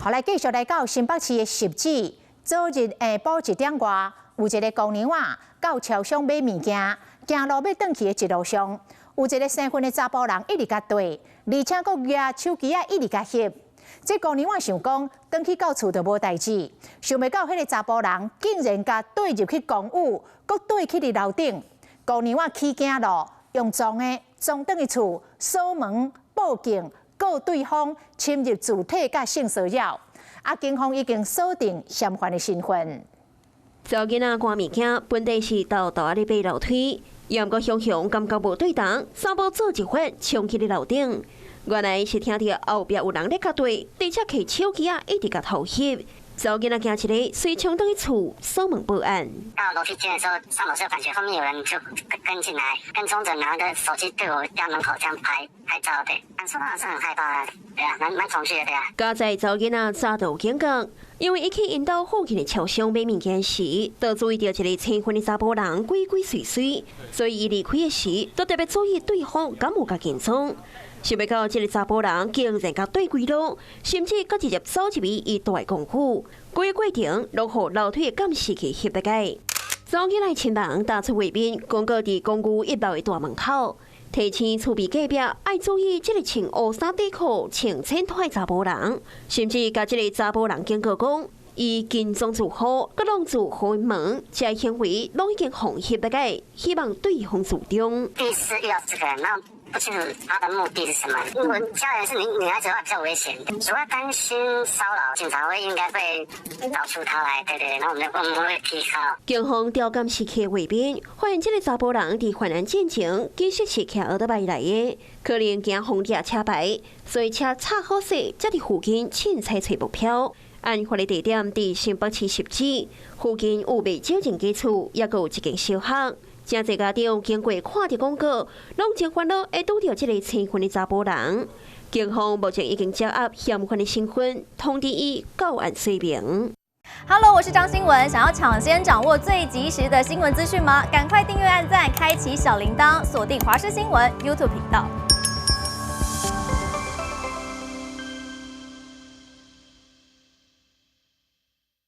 后来继续来到新北市的汐止，早日下晡1点外，有一个公牛仔到超商买物件，行路要转去的一路上，有一个生分的查甫人一直甲对，而且佫举手机啊一直甲翕。这公牛仔想讲，转去到厝就无代志，想袂到迄个查甫人竟然甲对入去公寓，佫对去伫楼顶。公牛仔起惊咯，用撞转去厝，锁门报警。 告对方侵入主体甲性骚扰，警方已经锁定嫌犯的身份。查某囡仔赶物件，本地是豆豆咧爬楼梯，也毋过雄雄感觉无对同，三步做一番冲去咧楼顶。原来是听到后壁有人咧甲对，而且摕手机啊一直甲偷翕。查某囡仔惊一个，随冲倒去厝锁门报案。到楼梯间的时候，上楼时候感觉后面有人就跟进来，跟踪着拿着手机对我家门口这样拍照的，感受到是很害怕的，对啊，蛮恐惧的，对啊。加在查某囡仔早就有警觉，因为伊去因兜附近的超商买物件时，都注意到一个青婚的查甫人鬼鬼祟祟，所以伊离开的时，都特别注意对方敢有甲跟踪。 想袂到，这个查甫人竟然甲对规路，甚至佫直接走入去伊住的公寓，规个过程落予楼梯的监视器翕得解。查某囡仔亲人打出画面，公告伫公寓1楼的大门口，提醒厝边隔壁爱注意这个穿乌衫短裤、穿浅拖的查甫人，甚至甲这个查甫人警告讲，伊跟踪住户，佮弄住户门，这行为拢已经互翕得解，希望对方自重。第一次遇到这个人，那不清楚他的目的是什么。我家人是女孩子的话比较危险，主要担心骚扰，警察应该会找出他来，对，然后我们会提高。警方调监视器的画面，发现这个查甫人伫犯案现场，其实是骑奥特曼来的，可能惊红绿车牌，所以车插好势，才伫附近凊彩找目标。案发的地点伫新北市汐止，附近有未少人家厝，也有一间小学。 真侪家长经过看到广告，拢真烦恼会拄到这个青婚的查甫人。警方目前已经掌握嫌犯的身份，通知伊到案说明。Hello， 我是张新文。想要抢先掌握最及时的新闻资讯吗？赶快订阅、按赞、开启小铃铛，锁定华视新闻 YouTube 频道。